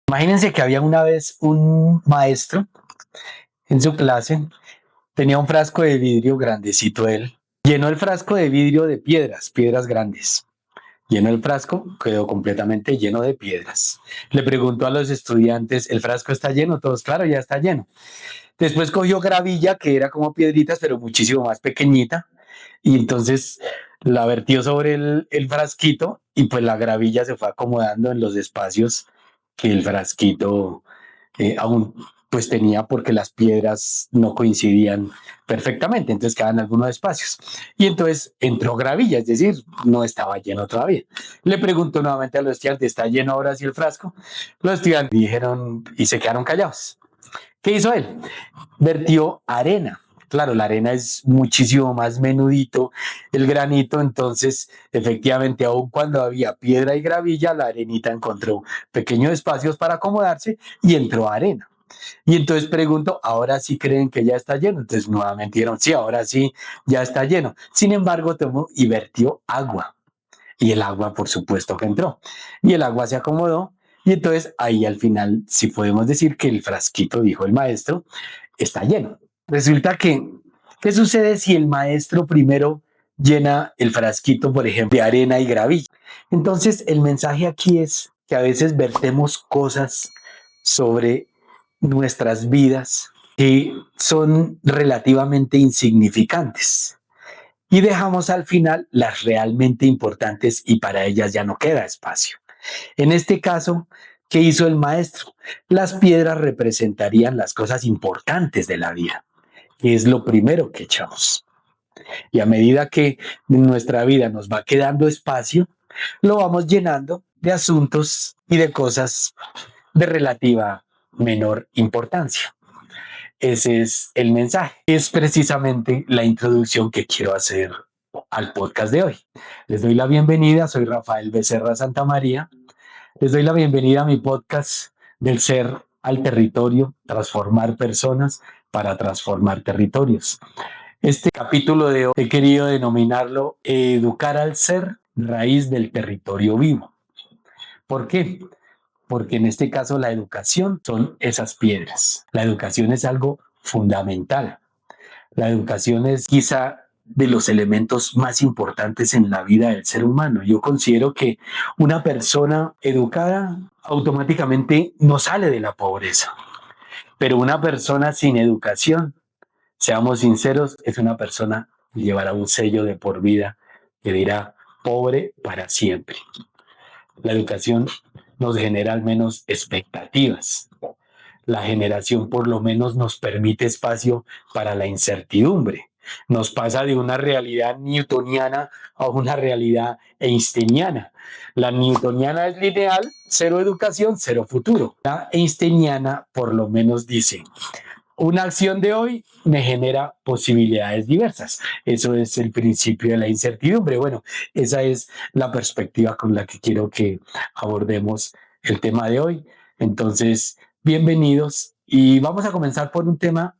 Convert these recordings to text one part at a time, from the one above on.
Imagínense que había una vez un maestro en su clase, tenía un frasco de vidrio grandecito él, llenó el frasco de vidrio de piedras, piedras grandes. Llenó el frasco, quedó completamente lleno de piedras. Le preguntó a los estudiantes, ¿el frasco está lleno? Todos, claro, ya está lleno. Después cogió gravilla, que era como piedritas, pero muchísimo más pequeñita, y entonces la vertió sobre el frasquito y pues la gravilla se fue acomodando en los espacios que el frasquito aún pues tenía porque las piedras no coincidían perfectamente, entonces quedaban algunos espacios. Y entonces entró gravilla, es decir, no estaba lleno todavía. Le preguntó nuevamente a los estudiantes, ¿está lleno ahora sí el frasco? Los estudiantes dijeron y se quedaron callados. ¿Qué hizo él? Vertió arena. Claro, la arena es muchísimo más menudito, el granito, entonces efectivamente, aun cuando había piedra y gravilla, la arenita encontró pequeños espacios para acomodarse y entró arena. Y entonces pregunto, ¿ahora sí creen que ya está lleno? Entonces nuevamente dijeron, sí, ahora sí, ya está lleno. Sin embargo, tomó y vertió agua. Y el agua, por supuesto, que entró. Y el agua se acomodó. Y entonces ahí al final sí podemos decir que el frasquito, dijo el maestro, está lleno. Resulta que, ¿qué sucede si el maestro primero llena el frasquito, por ejemplo, de arena y gravilla? Entonces el mensaje aquí es que a veces vertemos cosas sobre nuestras vidas que son relativamente insignificantes y dejamos al final las realmente importantes y para ellas ya no queda espacio. En este caso, ¿qué hizo el maestro? Las piedras representarían las cosas importantes de la vida, que es lo primero que echamos. Y a medida que en nuestra vida nos va quedando espacio, lo vamos llenando de asuntos y de cosas de relativa menor importancia. Ese es el mensaje. Es precisamente la introducción que quiero hacer al podcast de hoy. Les doy la bienvenida, soy Rafael Becerra Santamaría. Les doy la bienvenida a mi podcast del ser al territorio, transformar personas para transformar territorios. Este capítulo de hoy he querido denominarlo Educar al ser, raíz del territorio vivo. ¿Por qué? Porque en este caso la educación son esas piedras. La educación es algo fundamental. La educación es quizá de los elementos más importantes en la vida del ser humano. Yo considero que una persona educada automáticamente no sale de la pobreza, pero una persona sin educación, seamos sinceros, es una persona que llevará un sello de por vida que dirá pobre para siempre. La educación nos genera al menos expectativas. La generación por lo menos nos permite espacio para la incertidumbre. Nos pasa de una realidad newtoniana a una realidad einsteiniana. La newtoniana es lineal, cero educación, cero futuro. La einsteiniana por lo menos dice, una acción de hoy me genera posibilidades diversas. Eso es el principio de la incertidumbre. Bueno, esa es la perspectiva con la que quiero que abordemos el tema de hoy. Entonces, bienvenidos y vamos a comenzar por un tema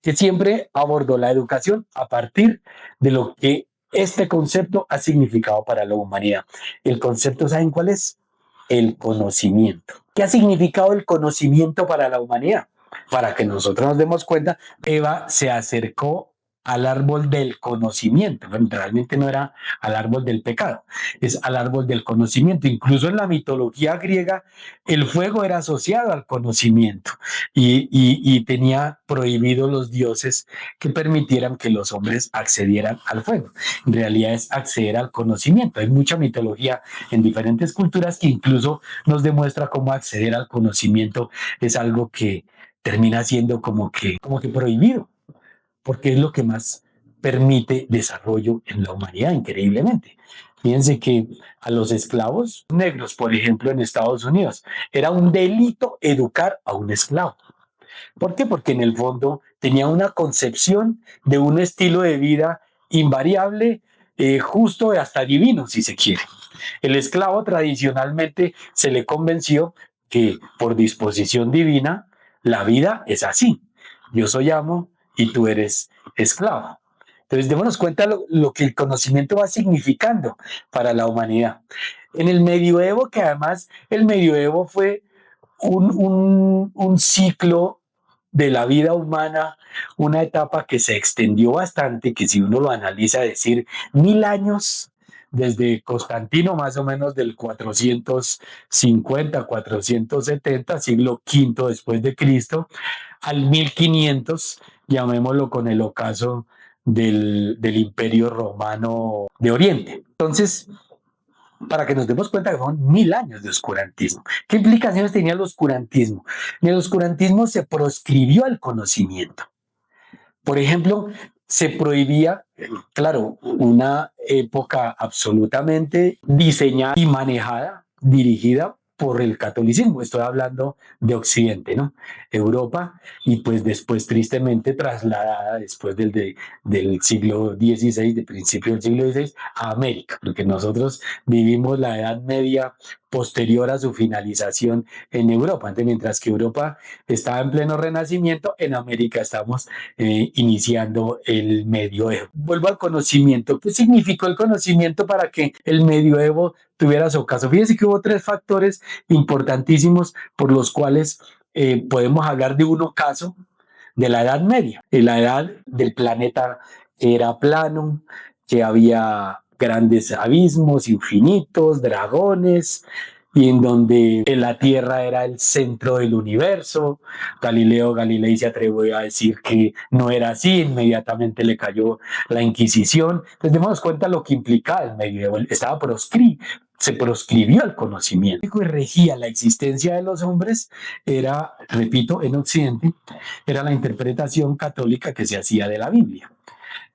que siempre abordo la educación a partir de lo que este concepto ha significado para la humanidad. El concepto, ¿saben cuál es? El conocimiento. ¿Qué ha significado el conocimiento para la humanidad? Para que nosotros nos demos cuenta, Eva se acercó al árbol del conocimiento. Bueno, realmente no era al árbol del pecado, es al árbol del conocimiento. Incluso en la mitología griega, el fuego era asociado al conocimiento y tenía prohibido los dioses que permitieran que los hombres accedieran al fuego. En realidad es acceder al conocimiento. Hay mucha mitología en diferentes culturas que incluso nos demuestra cómo acceder al conocimiento es algo que termina siendo como que prohibido, porque es lo que más permite desarrollo en la humanidad, increíblemente. Fíjense que a los esclavos negros, por ejemplo, en Estados Unidos, era un delito educar a un esclavo. ¿Por qué? Porque en el fondo tenía una concepción de un estilo de vida invariable, justo y hasta divino, si se quiere. El esclavo tradicionalmente se le convenció que por disposición divina la vida es así. Yo soy amo y tú eres esclavo. Entonces, démonos cuenta lo que el conocimiento va significando para la humanidad. En el medioevo, que además el medioevo fue un ciclo de la vida humana, una etapa que se extendió bastante, que si uno lo analiza, decir 1000 años, desde Constantino más o menos del 450, 470, siglo V después de Cristo, al 1500, llamémoslo con el ocaso del Imperio Romano de Oriente. Entonces, para que nos demos cuenta que fueron 1000 años de oscurantismo. ¿Qué implicaciones tenía el oscurantismo? En el oscurantismo se proscribió el conocimiento. Por ejemplo, se prohibía, claro, una época absolutamente diseñada y manejada, dirigida por el catolicismo. Estoy hablando de Occidente, ¿no? Europa, y pues después tristemente trasladada después del siglo XVI, de principio del siglo XVI, a América, porque nosotros vivimos la Edad Media posterior a su finalización en Europa. Entonces, mientras que Europa estaba en pleno renacimiento, en América estamos iniciando el medioevo. Vuelvo al conocimiento. ¿Qué significó el conocimiento para que el medioevo tuviera su ocaso? Fíjense que hubo tres factores importantísimos por los cuales podemos hablar de un ocaso de la Edad Media. En la edad del planeta era plano, que había grandes abismos infinitos, dragones, y en donde la Tierra era el centro del universo. Galileo Galilei se atrevió a decir que no era así, inmediatamente le cayó la Inquisición. Entonces, démonos cuenta lo que implicaba el medioevo. Estaba proscrito, se proscribió el conocimiento y regía la existencia de los hombres era, repito, en Occidente, era la interpretación católica que se hacía de la Biblia,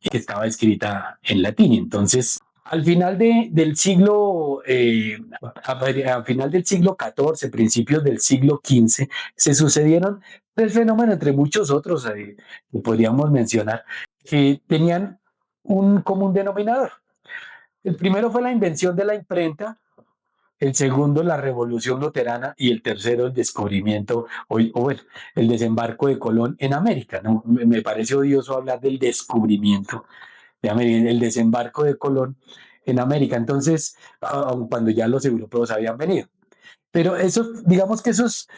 que estaba escrita en latín. Entonces, al final del siglo, a final del siglo XIV, principios del siglo XV, se sucedieron el fenómeno, entre muchos otros que podríamos mencionar, que tenían un común denominador. El primero fue la invención de la imprenta, el segundo la revolución luterana y el tercero el descubrimiento, o bueno, el desembarco de Colón en América. ¿No? Me parece odioso hablar del descubrimiento de América, el desembarco de Colón en América. Entonces, aun cuando ya los europeos habían venido. Pero eso, digamos que esos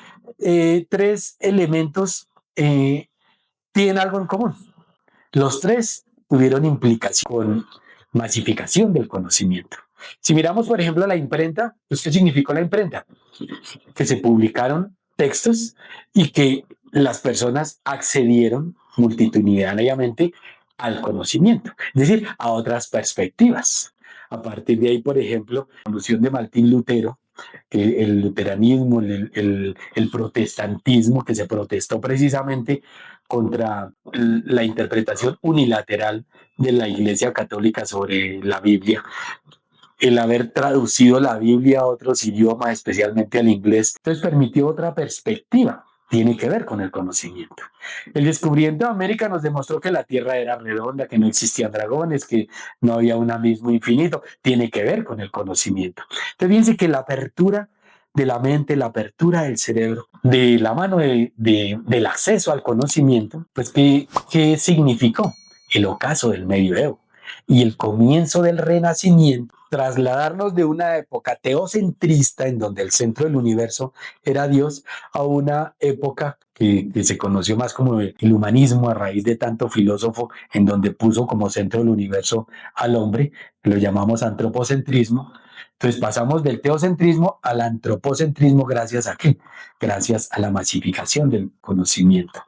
tres elementos tienen algo en común. Los tres tuvieron implicación con masificación del conocimiento. Si miramos, por ejemplo, la imprenta, pues, ¿qué significó la imprenta? Que se publicaron textos y que las personas accedieron multitudinariamente al conocimiento, es decir, a otras perspectivas. A partir de ahí, por ejemplo, la revolución de Martín Lutero, que el luteranismo, el protestantismo, que se protestó precisamente contra la interpretación unilateral de la Iglesia Católica sobre la Biblia, el haber traducido la Biblia a otros idiomas, especialmente al inglés, entonces permitió otra perspectiva. Tiene que ver con el conocimiento. El descubrimiento de América nos demostró que la Tierra era redonda, que no existían dragones, que no había un abismo infinito. Tiene que ver con el conocimiento. Entonces, fíjense que la apertura de la mente, la apertura del cerebro, de la mano del acceso al conocimiento, pues, ¿qué significó? El ocaso del medioevo y el comienzo del renacimiento, trasladarnos de una época teocentrista en donde el centro del universo era Dios a una época que se conoció más como el humanismo a raíz de tanto filósofo en donde puso como centro del universo al hombre, lo llamamos antropocentrismo. Entonces pasamos del teocentrismo al antropocentrismo gracias a qué? Gracias a la masificación del conocimiento.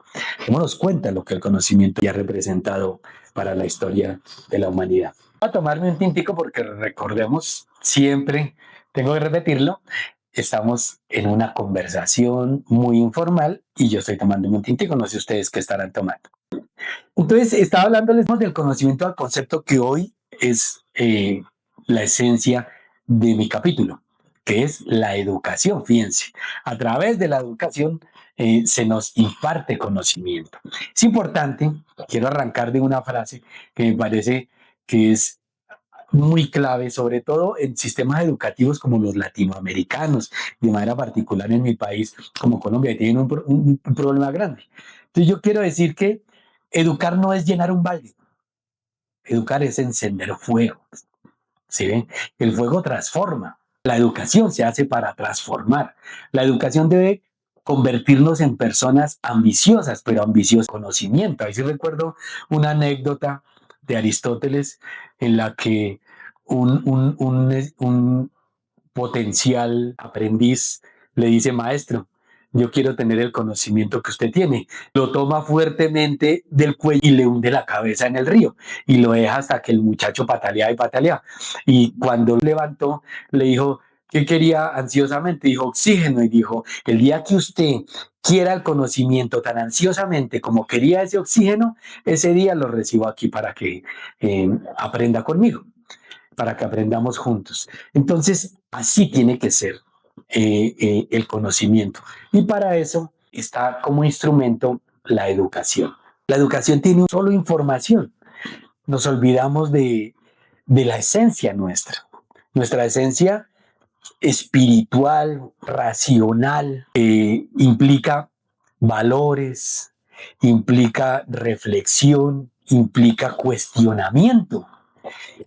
Démonos cuenta lo que el conocimiento ya ha representado para la historia de la humanidad. Voy a tomarme un tintico porque recordemos siempre, tengo que repetirlo, estamos en una conversación muy informal y yo estoy tomando un tintico, no sé ustedes qué estarán tomando. Entonces, estaba hablándoles del conocimiento al concepto que hoy es la esencia de mi capítulo, que es la educación. Fíjense, a través de la educación se nos imparte conocimiento. Es importante, quiero arrancar de una frase que me parece que es muy clave, sobre todo en sistemas educativos como los latinoamericanos, de manera particular en mi país como Colombia, que tienen un problema grande. Entonces yo quiero decir que educar no es llenar un balde, educar es encender fuego. ¿Sí ven? El fuego transforma. La educación se hace para transformar. La educación debe convertirnos en personas ambiciosas, pero ambiciosas de conocimiento. Ahí sí recuerdo una anécdota de Aristóteles en la que un potencial aprendiz le dice: maestro, yo quiero tener el conocimiento que usted tiene. Lo toma fuertemente del cuello y le hunde la cabeza en el río y lo deja hasta que el muchacho pataleaba y pataleaba. Y cuando levantó, le dijo: ¿qué quería ansiosamente? Dijo: oxígeno. Y dijo: el día que usted quiera el conocimiento tan ansiosamente como quería ese oxígeno, ese día lo recibo aquí para que aprenda conmigo, para que aprendamos juntos. Entonces, así tiene que ser el conocimiento. Y para eso está como instrumento la educación. La educación tiene solo información. Nos olvidamos de la esencia nuestra. Nuestra esencia espiritual, racional, implica valores, implica reflexión, implica cuestionamiento,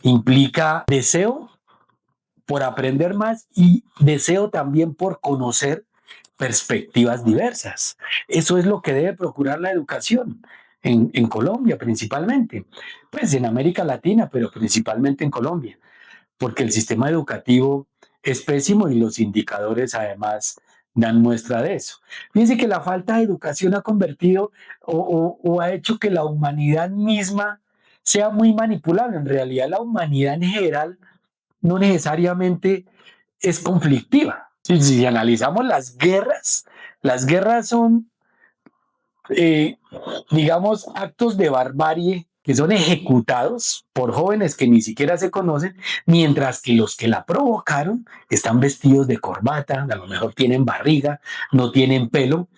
implica deseo por aprender más y deseo también por conocer perspectivas diversas. Eso es lo que debe procurar la educación en Colombia principalmente, pues en América Latina, pero principalmente en Colombia, porque el sistema educativo es pésimo y los indicadores además dan muestra de eso. Fíjense que la falta de educación ha convertido o ha hecho que la humanidad misma sea muy manipulable. En realidad la humanidad en general no necesariamente es conflictiva. Si analizamos las guerras son, eh, digamos, actos de barbarie que son ejecutados por jóvenes que ni siquiera se conocen, mientras que los que la provocaron están vestidos de corbata, a lo mejor tienen barriga, no tienen pelo,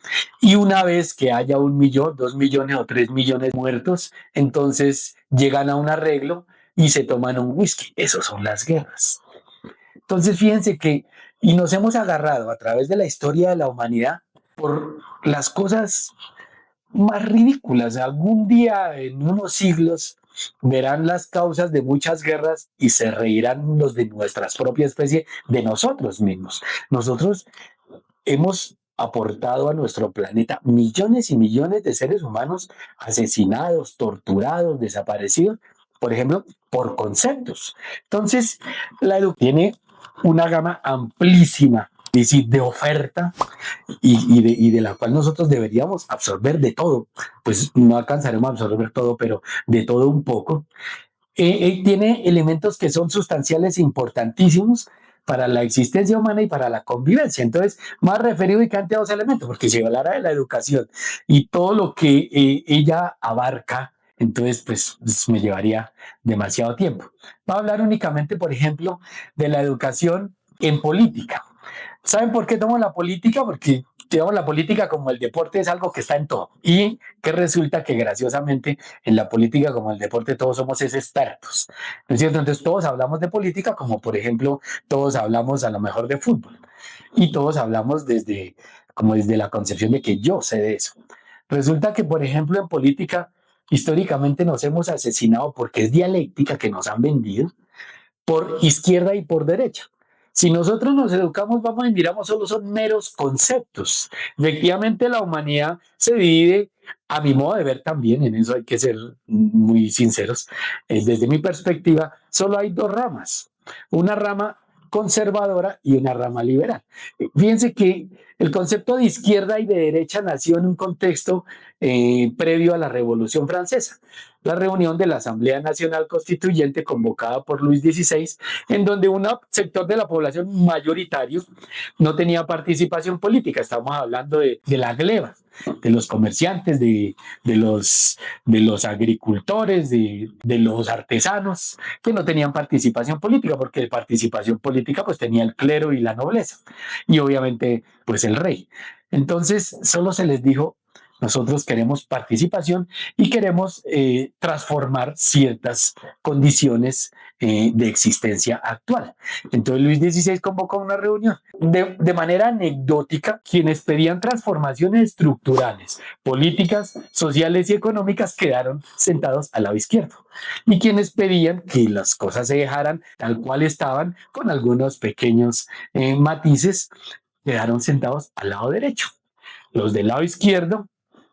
y una vez que haya 1 millón, 2 millones o 3 millones muertos, entonces llegan a un arreglo y se toman un whisky. Esas son las guerras. Entonces, fíjense que, y nos hemos agarrado a través de la historia de la humanidad por las cosas más ridículas. Algún día, en unos siglos, verán las causas de muchas guerras y se reirán los de nuestra propia especie, de nosotros mismos. Nosotros hemos aportado a nuestro planeta millones y millones de seres humanos asesinados, torturados, desaparecidos, por ejemplo, por conceptos. Entonces, la educación tiene una gama amplísima de oferta y de la cual nosotros deberíamos absorber de todo. Pues no alcanzaremos a absorber todo, pero de todo un poco. Tiene elementos que son sustanciales e importantísimos para la existencia humana y para la convivencia. Entonces, más referido y a dos elementos, porque si hablara de la educación y todo lo que ella abarca, entonces pues me llevaría demasiado tiempo. Va a hablar únicamente, por ejemplo, de la educación en política. ¿Saben por qué tomo la política? Porque digamos, la política como el deporte es algo que está en todo y que resulta que graciosamente en la política como el deporte todos somos expertos, ¿no es cierto? Entonces todos hablamos de política como por ejemplo todos hablamos a lo mejor de fútbol y todos hablamos desde la concepción de que yo sé de eso. Resulta que por ejemplo en política históricamente nos hemos asesinado porque es dialéctica que nos han vendido por izquierda y por derecha. Si nosotros nos educamos, vamos y miramos, solo son meros conceptos. Efectivamente, la humanidad se divide, a mi modo de ver también, en eso hay que ser muy sinceros, desde mi perspectiva, solo hay dos ramas. Una rama conservadora y una rama liberal. Fíjense que el concepto de izquierda y de derecha nació en un contexto previo a la Revolución Francesa, la reunión de la Asamblea Nacional Constituyente convocada por Luis XVI, en donde un sector de la población mayoritario no tenía participación política. Estamos hablando de la gleba, de los comerciantes, de los agricultores, de los artesanos, que no tenían participación política, porque participación política pues tenía el clero y la nobleza, y obviamente pues el rey. Entonces solo se les dijo: nosotros queremos participación y queremos transformar ciertas condiciones de existencia actual. Entonces Luis XVI convocó una reunión. De manera anecdótica, quienes pedían transformaciones estructurales, políticas, sociales y económicas quedaron sentados al lado izquierdo. Y quienes pedían que las cosas se dejaran tal cual estaban, con algunos pequeños matices, quedaron sentados al lado derecho. Los del lado izquierdo,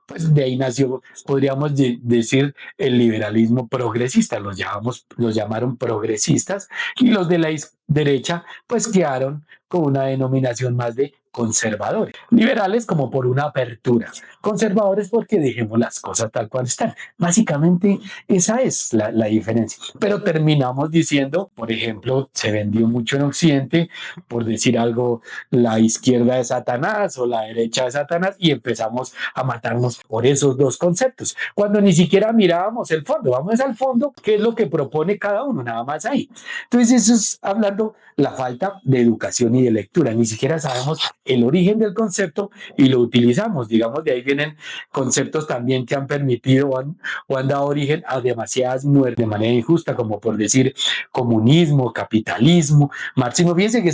pues de ahí nació, podríamos decir, el liberalismo progresista, los llamaron progresistas, y los de la derecha, pues quedaron con una denominación más de conservadores. Liberales como por una apertura, conservadores porque dejemos las cosas tal cual están. Básicamente esa es la diferencia. Pero terminamos diciendo, por ejemplo, se vendió mucho en Occidente, por decir algo, la izquierda de Satanás o la derecha de Satanás, y empezamos a matarnos por esos dos conceptos, cuando ni siquiera mirábamos el fondo. Vamos al fondo, qué es lo que propone cada uno, nada más ahí. Entonces eso es hablando la falta de educación y de lectura, ni siquiera sabemos el origen del concepto y lo utilizamos, digamos, de ahí vienen conceptos también que han permitido o han dado origen a demasiadas muertes de manera injusta, como por decir comunismo, capitalismo, marxismo. Fíjense que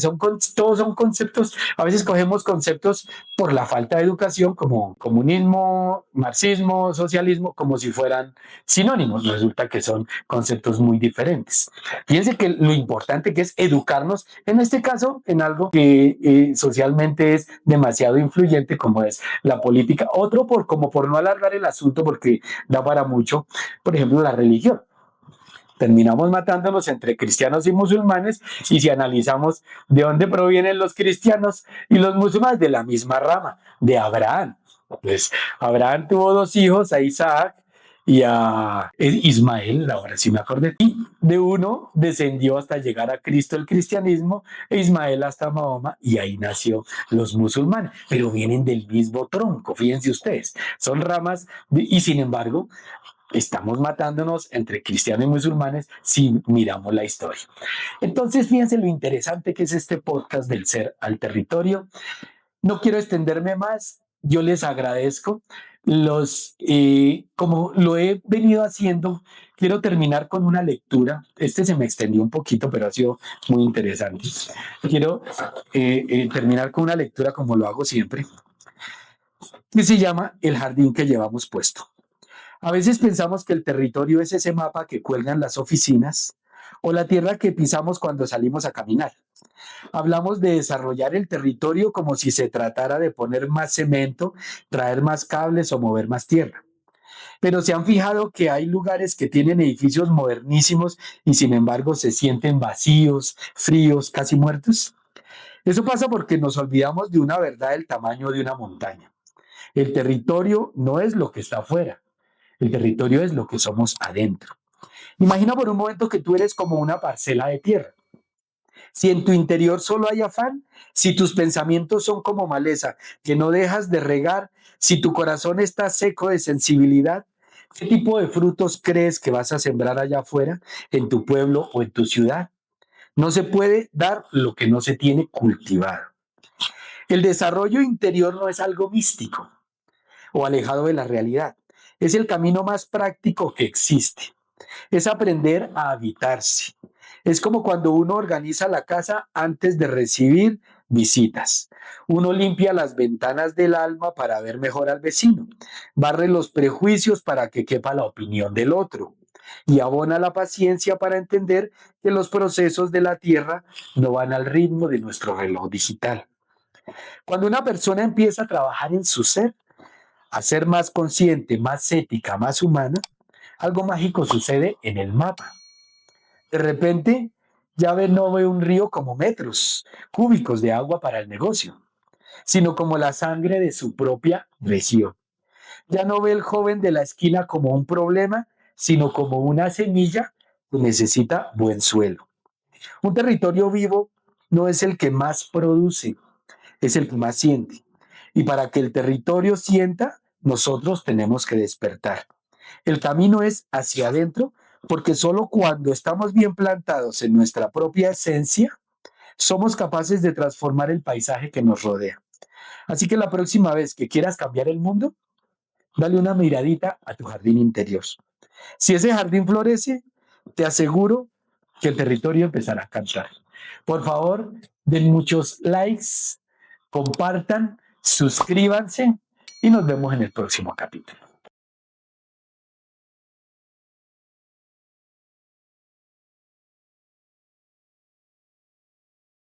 todos son conceptos, a veces cogemos conceptos por la falta de educación como comunismo, marxismo, socialismo, como si fueran sinónimos. Resulta que son conceptos muy diferentes. Fíjense que lo importante que es educarnos, en este caso, en algo que socialmente es demasiado influyente, como es la política. Otro, como por no alargar el asunto, porque da para mucho, por ejemplo, la religión. Terminamos matándonos entre cristianos y musulmanes, y si analizamos de dónde provienen los cristianos y los musulmanes, de la misma rama, de Abraham. Pues Abraham tuvo dos hijos, a Isaac y a Ismael, ahora sí me acordé, y de uno descendió hasta llegar a Cristo el cristianismo, e Ismael hasta Mahoma, y ahí nació los musulmanes, pero vienen del mismo tronco, fíjense ustedes, son ramas, y sin embargo, estamos matándonos entre cristianos y musulmanes si miramos la historia. Entonces, fíjense lo interesante que es este podcast del ser al territorio. No quiero extenderme más. Yo les agradezco. Como lo he venido haciendo, quiero terminar con una lectura. Este se me extendió un poquito, pero ha sido muy interesante. Quiero terminar con una lectura como lo hago siempre, que se llama El jardín que llevamos puesto. A veces pensamos que el territorio es ese mapa que cuelgan las oficinas o la tierra que pisamos cuando salimos a caminar. Hablamos de desarrollar el territorio como si se tratara de poner más cemento, traer más cables o mover más tierra. Pero se han fijado que hay lugares que tienen edificios modernísimos y sin embargo se sienten vacíos, fríos, casi muertos. Eso pasa porque nos olvidamos de una verdad del tamaño de una montaña. El territorio no es lo que está afuera. El territorio es lo que somos adentro. Imagina por un momento que tú eres como una parcela de tierra. Si en tu interior solo hay afán, si tus pensamientos son como maleza que no dejas de regar, si tu corazón está seco de sensibilidad, ¿qué tipo de frutos crees que vas a sembrar allá afuera, en tu pueblo o en tu ciudad? No se puede dar lo que no se tiene cultivado. El desarrollo interior no es algo místico o alejado de la realidad. Es el camino más práctico que existe. Es aprender a habitarse. Es como cuando uno organiza la casa antes de recibir visitas. Uno limpia las ventanas del alma para ver mejor al vecino, barre los prejuicios para que quepa la opinión del otro y abona la paciencia para entender que los procesos de la tierra no van al ritmo de nuestro reloj digital. Cuando una persona empieza a trabajar en su ser, a ser más consciente, más ética, más humana, algo mágico sucede en el mapa. De repente, no ve un río como metros cúbicos de agua para el negocio, sino como la sangre de su propia región. Ya no ve el joven de la esquina como un problema, sino como una semilla que necesita buen suelo. Un territorio vivo no es el que más produce, es el que más siente. Y para que el territorio sienta, nosotros tenemos que despertar. El camino es hacia adentro, porque solo cuando estamos bien plantados en nuestra propia esencia, somos capaces de transformar el paisaje que nos rodea. Así que la próxima vez que quieras cambiar el mundo, dale una miradita a tu jardín interior. Si ese jardín florece, te aseguro que el territorio empezará a cantar. Por favor, den muchos likes, compartan, suscríbanse y nos vemos en el próximo capítulo.